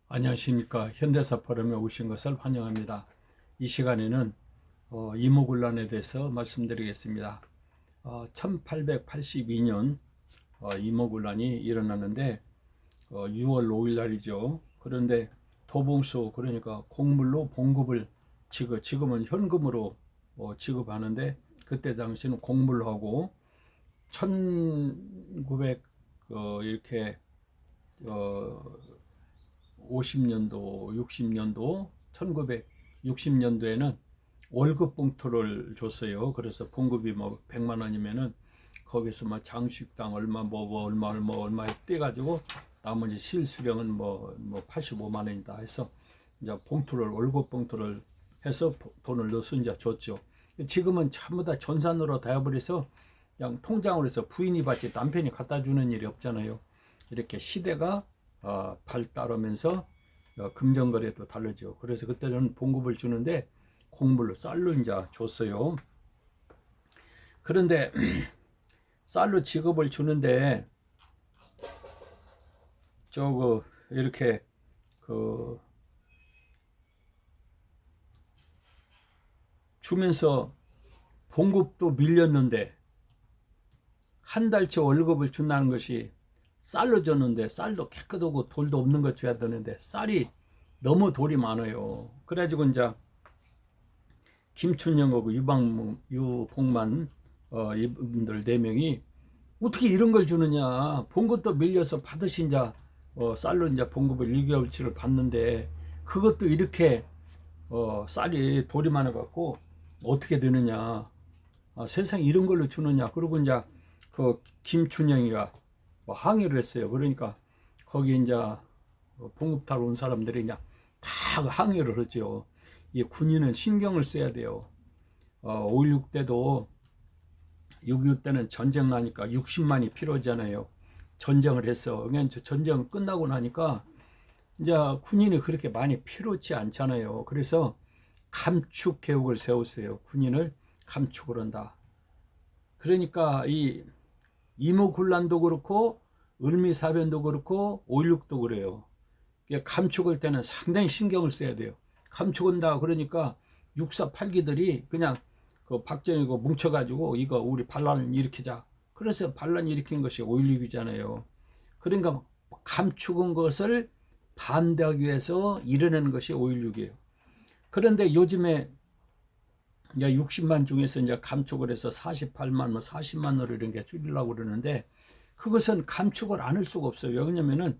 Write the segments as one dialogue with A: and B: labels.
A: 안녕하십니까. 현대사 포럼에 오신 것을 환영합니다. 이 시간에는 이모군란에 대해서 말씀드리겠습니다. 1882년 이모군란이 일어났는데 6월 5일 날이죠. 그런데 도봉수, 그러니까 곡물로 봉급을 지금은 현금으로 지급하는데, 그때 당시는 곡물로 하고 1900 이렇게 50년도, 60년도, 1960년도에는 월급 봉투를 줬어요. 그래서 봉급이 뭐 100만 원이면은 거기서 막 장식당 얼마 얼마 떼가지고 나머지 실수령은 뭐 85만 원이다 해서 이제 봉투를, 월급 봉투를 해서 돈을 넣어서 이제 줬죠. 지금은 전부 다 전산으로 다 해버려서 그냥 통장으로 해서 부인이 받지 남편이 갖다 주는 일이 없잖아요. 이렇게 시대가 발달하면서 금전거래도 다르죠. 그래서 그때는 봉급을 주는데 곡물로 쌀로 이제 줬어요. 그런데 쌀로 지급을 주는데 저거 이렇게 주면서 봉급도 밀렸는데 한 달치 월급을 준다는 것이 쌀로 줬는데, 쌀도 깨끗하고 돌도 없는 것 줘야 되는데 쌀이 너무 돌이 많아요. 그래가지고 이제 김춘영하고 유봉만 이분들 4명이 어떻게 이런 걸 주느냐, 봉급도 밀려서 받으신 자 쌀로 이제 봉급을 6개월치를 받는데 그것도 이렇게 쌀이 돌이 많아 갖고 어떻게 되느냐, 세상에 이런 걸로 주느냐. 그러고 이제 그 김춘영이가 항의를 했어요. 그러니까 거기 이제 봉급 타러 온 사람들이 그냥 다 항의를 하죠. 이 군인은 신경을 써야 돼요. 5.16 때도 6.25 때는 전쟁 나니까 60만이 필요하잖아요. 전쟁을 해서. 그냥 전쟁 끝나고 나니까 이제 군인이 그렇게 많이 필요치 않잖아요. 그래서 감축 계획을 세웠어요. 군인을 감축을 한다. 그러니까 이 이모군란도 그렇고 을미사변도 그렇고 5.16도 그래요. 감축할 때는 상당히 신경을 써야 돼요. 감축한다 그러니까 육사 8기들이 그냥 그 박정희고 뭉쳐가지고 이거 우리 반란을 일으키자. 그래서 반란 일으킨 것이 5.16이잖아요. 그러니까 감축한 것을 반대하기 위해서 일어나는 것이 5.16이에요. 그런데 요즘에 이제 60만 중에서 이제 감축을 해서 48만, 40만으로 이런 게 줄이려고 그러는데 그것은 감축을 안 할 수가 없어요. 왜냐면은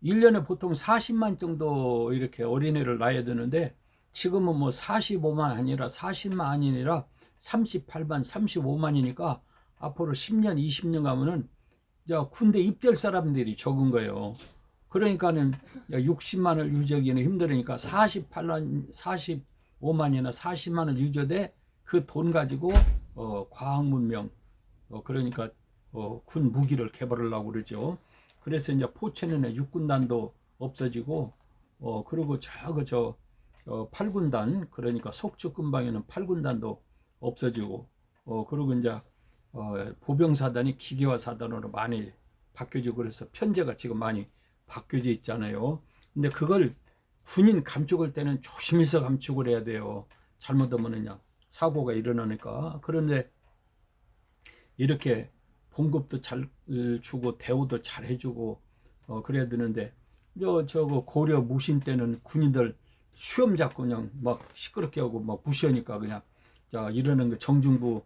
A: 1년에 보통 40만 정도 이렇게 어린애를 낳아야 되는데 지금은 뭐 45만 아니라 40만 아니라 38만, 35만이니까 앞으로 10년, 20년 가면은 이제 군대 입대할 사람들이 적은 거예요. 그러니까는 60만을 유지하기는 힘들으니까 48만, 45만이나 40만을 유지돼 그 돈 가지고 과학문명, 그러니까 군 무기를 개발하려고 그러죠. 그래서 이제 포천에는 육군단도 없어지고 그리고 저 8군단, 그러니까 속초 근방에는 8군단도 없어지고 그리고 이제 보병사단이 기계화사단으로 많이 바뀌어지고 그래서 편제가 지금 많이 바뀌어져 있잖아요. 근데 그걸 군인 감축할 때는 조심해서 감축을 해야 돼요. 잘못하면 그냥 사고가 일어나니까. 그런데 이렇게 봉급도 잘 주고 대우도 잘 해주고 그래야 되는데 저거 고려 무신 때는 군인들 수염 잡고 그냥 막 시끄럽게 하고 막 무시하니까 그냥 이러는 거 정중부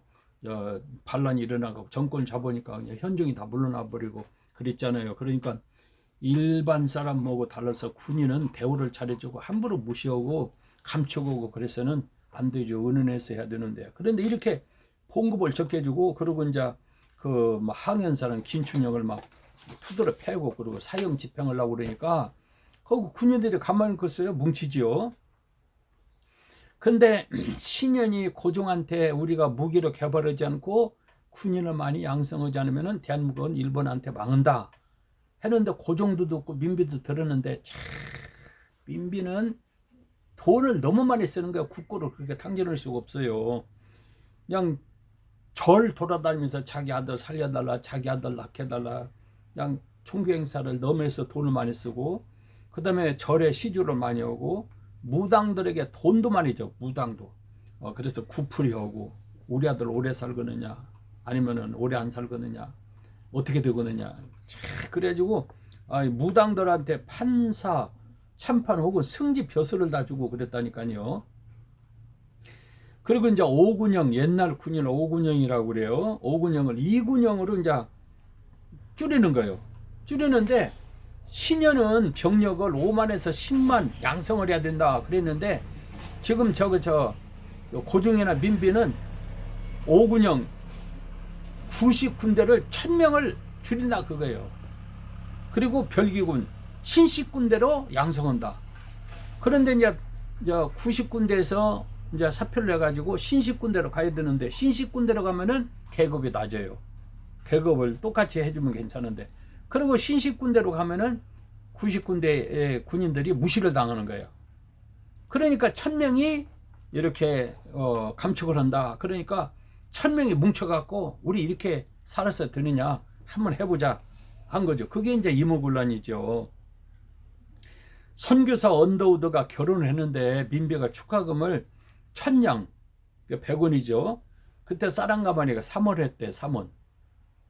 A: 반란이 일어나고 정권 잡으니까 그냥 현종이 다 물러나 버리고 그랬잖아요. 그러니까 일반 사람하고 달라서 군인은 대우를 잘해주고 함부로 무시하고 감축하고 그래서는 안 되죠. 은은해서 해야 되는데. 그런데 이렇게 봉급을 적게 주고 그러고 이제 그 항현사는 김춘영을 막 투드러 패고 그리고 사형 집행을 하고 그러니까 거기 군인들이 가만히 있겠어요? 뭉치지요. 근데 신현이 고종한테 우리가 무기를 개발하지 않고 군인을 많이 양성하지 않으면 대한민국은 일본한테 망한다 했는데 고종도 듣고 민비도 들었는데 참 민비는 돈을 너무 많이 쓰는 거야. 국고를 그렇게 탕진할 수가 없어요. 그냥 절 돌아다니면서 자기 아들 살려달라, 자기 아들 낳게 해달라, 그냥 총기 행사를 너무 해서 돈을 많이 쓰고 그 다음에 절에 시주를 많이 오고 무당들에게 돈도 많이 줘. 무당도. 그래서 구풀이 오고 우리 아들 오래 살거느냐 아니면은 오래 안 살거느냐 어떻게 되거느냐. 그래가지고 무당들한테 판사 참판 혹은 승지 벼슬을 다 주고 그랬다니까요. 그리고 이제 오군영, 옛날 군인 오군영이라고 그래요. 오군영을 이군영으로 이제 줄이는 거예요. 줄이는데 신현은 병력을 5만에서 10만 양성을 해야 된다 그랬는데 지금 고종이나 민비는 오군영 90군대를 1000명을 줄인다 그거예요. 그리고 별기군 신식군대로 양성한다. 그런데 이제 90군대에서 이제 사표를 해가지고 신식군대로 가야 되는데 신식군대로 가면은 계급이 낮아요. 계급을 똑같이 해주면 괜찮은데 그리고 신식군대로 가면은 90군대의 군인들이 무시를 당하는 거예요. 그러니까 1000명이 이렇게 감축을 한다. 그러니까 1000명이 뭉쳐갖고 우리 이렇게 살아서 되느냐 한번 해보자 한 거죠. 그게 이제 이모군란이죠. 선교사 언더우드가 결혼을 했는데 민비가 축하금을 1000냥 100원이죠. 그때 사랑가마니가 3원 했대. 3원.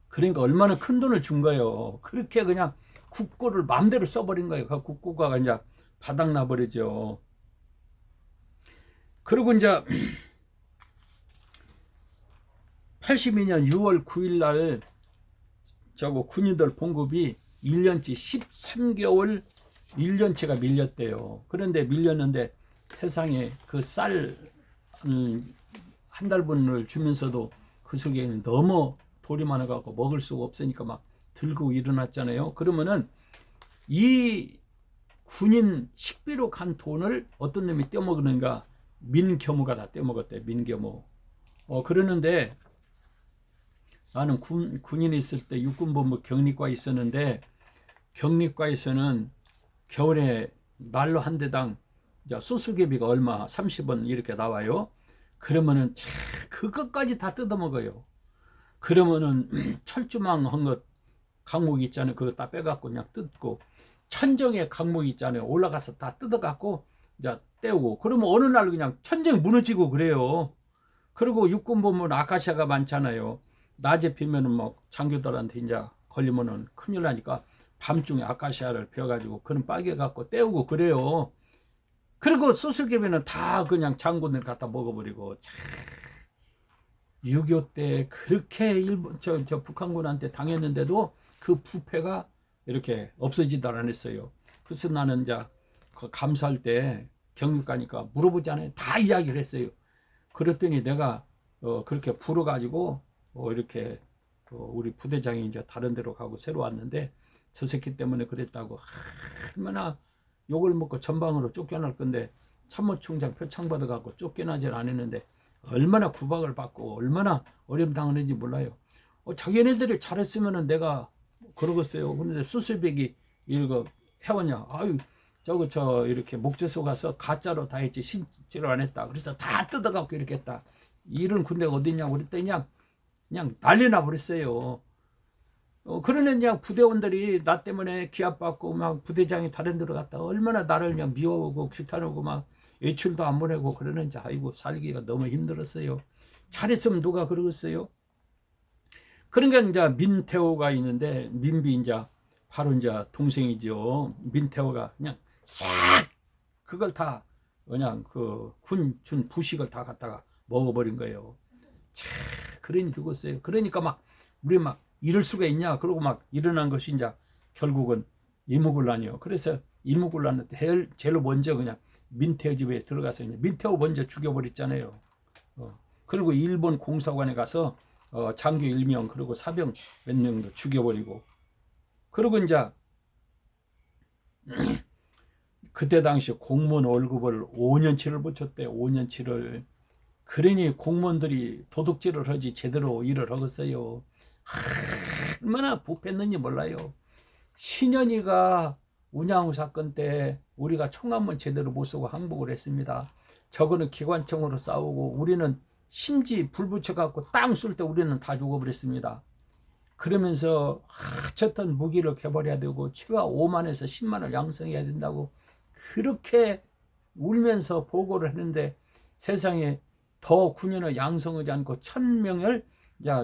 A: 그러니까 얼마나 큰 돈을 준 거예요. 그렇게 그냥 국고를 마음대로 써버린 거예요. 그 국고가 이제 바닥나 버리죠. 그리고 이제 82년 6월 9일 날 군인들 봉급이 1년치 13개월 1년치가 밀렸대요. 그런데 밀렸는데 세상에 그 쌀 한 달분을 주면서도 그 속에 너무 돌이 많아갖고 먹을 수가 없으니까 막 들고 일어났잖아요. 그러면은 이 군인 식비로 간 돈을 어떤 놈이 떼먹는가? 민겸호가 다 떼먹었대. 민겸호. 그러는데 나는 군인이 있을 때 육군본부 격리과에 있었는데 격리과에서는 겨울에 난로 한 대당 소수개비가 얼마 30원 이렇게 나와요. 그러면은 그것까지 다 뜯어먹어요. 그러면은 철조망 한 것 강목 있잖아요. 그거 다 빼갖고 그냥 뜯고 천정에 강목 있잖아요. 올라가서 다 뜯어갖고 이제 떼우고 그러면 어느 날 그냥 천정이 무너지고 그래요. 그리고 육군 보면 아카시아가 많잖아요. 낮에 피면은 뭐 장교들한테 이제 걸리면은 큰일 나니까 밤중에 아카시아를 베어가지고 그런 빨개 갖고 떼우고 그래요. 그리고 소슬개비는 다 그냥 장군들 갖다 먹어버리고 6.25 때 그렇게 일본 북한군한테 당했는데도 그 부패가 이렇게 없어지도 않았어요. 그래서 나는 이제 그 감사할 때 격리 가니까 물어보잖아요. 다 이야기를 했어요. 그랬더니 내가 그렇게 불어가지고 이렇게 우리 부대장이 이제 다른 데로 가고 새로 왔는데 저 새끼 때문에 그랬다고 얼마나 욕을 먹고 전방으로 쫓겨날 건데 참모총장 표창 받아갖고 쫓겨나질 않았는데 얼마나 구박을 받고 얼마나 어려움 당하는지 몰라요. 자기네들이 잘했으면은 내가 그러겠어요. 그런데 수술백이 이거 해왔냐? 아유 저 이렇게 목재소 가서 가짜로 다 했지 실제로 안 했다. 그래서 다 뜯어갖고 이렇게 했다. 이런 군대가 어디냐고 그랬더니 그냥 난리나 버렸어요. 그러는 그냥 부대원들이 나 때문에 기합받고 막 부대장이 다른 데로 갔다 얼마나 나를 그냥 미워하고 규탄하고 막 외출도 안 보내고 그러는지 아이고 살기가 너무 힘들었어요. 잘했으면 누가 그러겠어요? 그러니까 이제 민태호가 있는데 민비 이제 바로 이제 동생이죠. 민태호가 그냥 싹 그걸 다 그냥 그 군 준 부식을 다 갖다가 먹어버린 거예요. 그러니 죽었어요. 그러니까 막 우리 막 이럴 수가 있냐 그러고 막 일어난 것이 이제 결국은 이무군란이요. 그래서 이무군란은 제일 먼저 그냥 민태호 집에 들어가서 민태호 먼저 죽여버렸잖아요. 그리고 일본 공사관에 가서 장교 1명 그리고 사병 몇 명도 죽여버리고 그리고 이제 그때 당시 공무원 월급을 5년치를 붙였대. 5년치를. 그러니 공무원들이 도둑질을 하지 제대로 일을 하겠어요. 얼마나 부패했는지 몰라요. 신현이가 운양호 사건 때 우리가 총 한 번 제대로 못 쏘고 항복을 했습니다. 저거는 기관총으로 싸우고 우리는 심지 불 붙여갖고 땅 쏠 때 우리는 다 죽어버렸습니다. 그러면서 하찮던 무기를 개발해야 되고 최하 5만에서 10만을 양성해야 된다고 그렇게 울면서 보고를 했는데 세상에 더 군인을 양성하지 않고 1000명을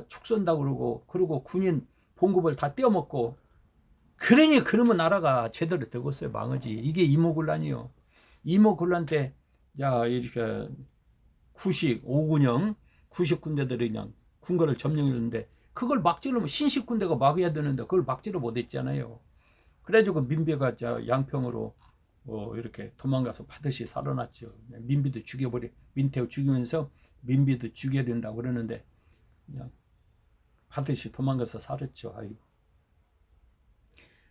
A: 축선다 그러고 군인 봉급을 다 떼어먹고 그러니 그러면 나라가 제대로 되겠어요. 망하지. 이게 이모군란이요. 이모군란 때 이렇게 5군형 90군데들이 그냥 군거를 점령했는데 그걸 막지를 신식 군대가 막아야 되는데 그걸 막지를 못했잖아요. 그래가지고 민비가 양평으로 이렇게 도망가서 반드시 살아났죠. 민비도 민태우 죽이면서 민비도 죽여야 된다고 그러는데 그냥 반드시 도망가서 살았죠. 아이고.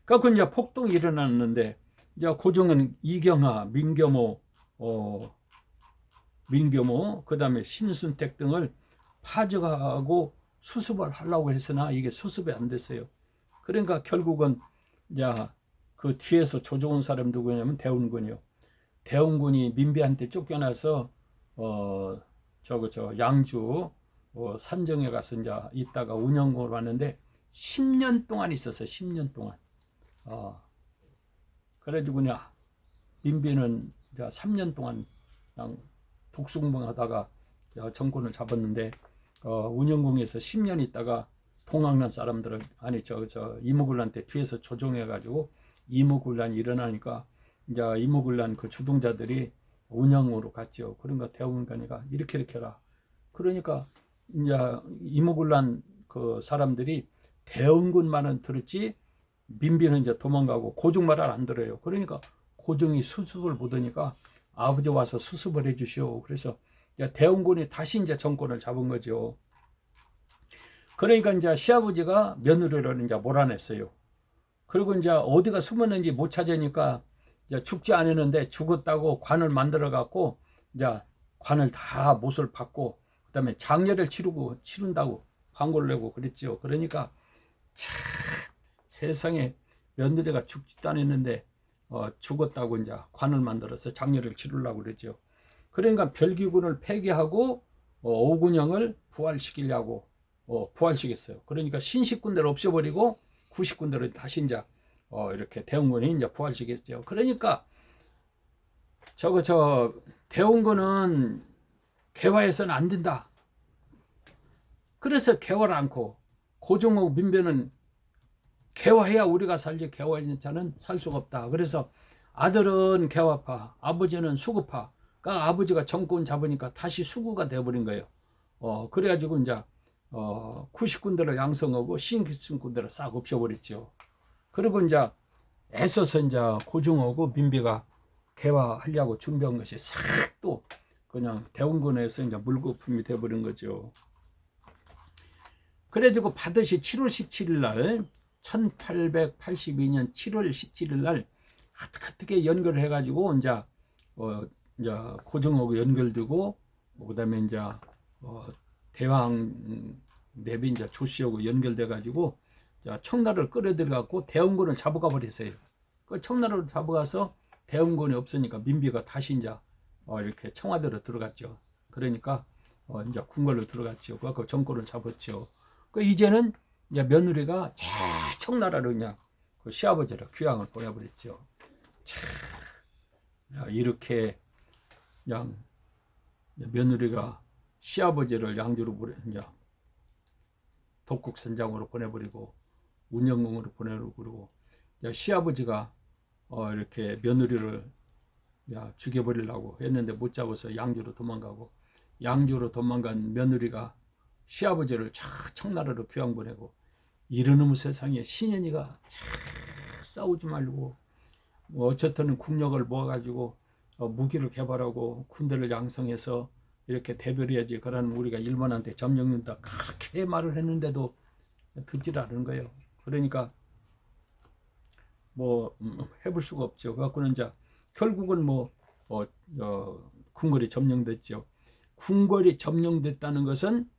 A: 그래서 이제 폭동이 일어났는데 이제 고종은 이경하, 민교모, 그 다음에 신순택 등을 파직하고 수습을 하려고 했으나 이게 수습이 안 됐어요. 그러니까 결국은 그 뒤에서 조종한 사람 누구냐면 대운군이요. 대운군이 민비한테 쫓겨나서 양주 산정에 가서 있다가 운영으로 왔는데 10년 동안 있었어요. 10년 동안. 그래가지고 민비는 3년 동안 그냥 독수공방하다가 정권을 잡았는데 운영궁에서 10년 있다가 동학난 사람들은 이모군란때 뒤에서 조종해가지고 이모군란이 일어나니까 이모군란 그 주동자들이 운영으로 갔죠. 그러니까 대운관이가 이렇게 해라. 그러니까 이모군란 그 사람들이 대운군 말은 들었지 민비는 도망가고 고종 말을 안 들어요. 그러니까 고종이 수습을 못하니까 아버지 와서 수습을 해주시오. 그래서 대운군이 다시 정권을 잡은 거죠. 그러니까 시아버지가 며느리를 몰아냈어요. 그리고 어디가 숨었는지 못 찾으니까 죽지 않았는데 죽었다고 관을 만들어 갖고 관을 다 못을 받고 그다음에 장례를 치른다고 광고를 내고 그랬죠. 그러니까 참 세상에 며느리가 죽지도 않았는데 죽었다고 관을 만들어서 장례를 치르려고 그랬죠. 그러니까 별기군을 폐기하고 오군영을 부활시키려고 부활시켰어요. 그러니까 신식군대를 없애버리고 90군대를 다시 이렇게 대원군이 부활시켰죠. 그러니까 대원군은 개화해서는 안 된다. 그래서 개화를 않고 고종하고 민배는 개화해야 우리가 살지 개화하지 않는 살 수가 없다. 그래서 아들은 개화파, 아버지는 수구파. 그러니까 아버지가 정권 잡으니까 다시 수구가 되어버린 거예요. 그래가지고 90군대를 양성하고 신기승군대를 싹 없애버렸죠. 그리고 애써서 고종하고 민비가 개화하려고 준비한 것이 싹 또 그냥 대원군에서 물거품이 되어버린 거죠. 그래가지고 반드시 7월 17일 날 1882년 7월 17일 날 어떻게 연결을 해가지고 고종하고 연결되고 그다음에 대왕 내비 조씨하고 연결돼가지고 청나라를 끌어들여갖고 대원군을 잡아가 버렸어요. 그 청나라를 잡아가서 대원군이 없으니까 민비가 다시 이렇게 청와대로 들어갔죠. 그러니까 궁궐로 들어갔죠. 그 정권을 잡았죠. 그 이제는 며느리가 청나라로 그냥 그 시아버지를 귀향을 보내버렸죠. 이렇게 그냥 며느리가 시아버지를 양주로 독국선장으로 보내버리고 운영궁으로 보내버리고 시아버지가 이렇게 며느리를 죽여버리려고 했는데 못 잡아서 양주로 도망가고 양주로 도망간 며느리가 시아버지를 청나라로 귀향 보내고 이러는 세상에 신현이가 싸우지 말고 어쨌든 국력을 모아가지고 무기를 개발하고 군대를 양성해서 이렇게 대별해야지. 그러는 우리가 일본한테 점령된다 그렇게 말을 했는데도 듣질 않은 거예요. 그러니까 해볼 수가 없죠. 그래갖고는 결국은 궁궐이 점령됐죠. 궁궐이 점령됐다는 것은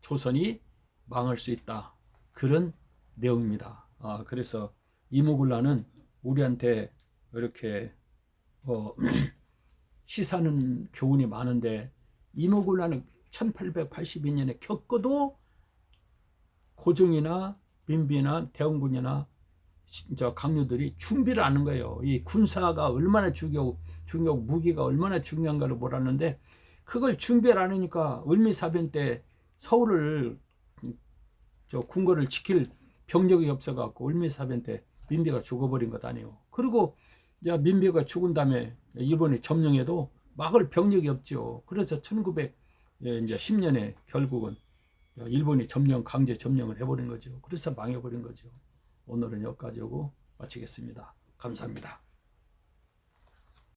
A: 조선이 망할 수 있다. 그런 내용입니다. 그래서 이모군란은 우리한테 이렇게 시사하는 교훈이 많은데 이모군란은 1882년에 겪어도 고종이나 민비나 대원군이나 저 강요들이 준비를 하는 거예요. 이 군사가 얼마나 중요하고 무기가 얼마나 중요한가를 몰랐는데 그걸 준비를 안 하니까 을미사변 때 서울을 저 궁궐을 지킬 병력이 없어갖고 을미사변 때 민비가 죽어버린 것 아니에요. 그리고 이제 민비가 죽은 다음에 일본이 점령해도 막을 병력이 없죠. 그래서 1910년에 결국은 일본이 강제 점령을 해버린 거죠. 그래서 망해버린 거죠. 오늘은 여기까지 하고 마치겠습니다. 감사합니다.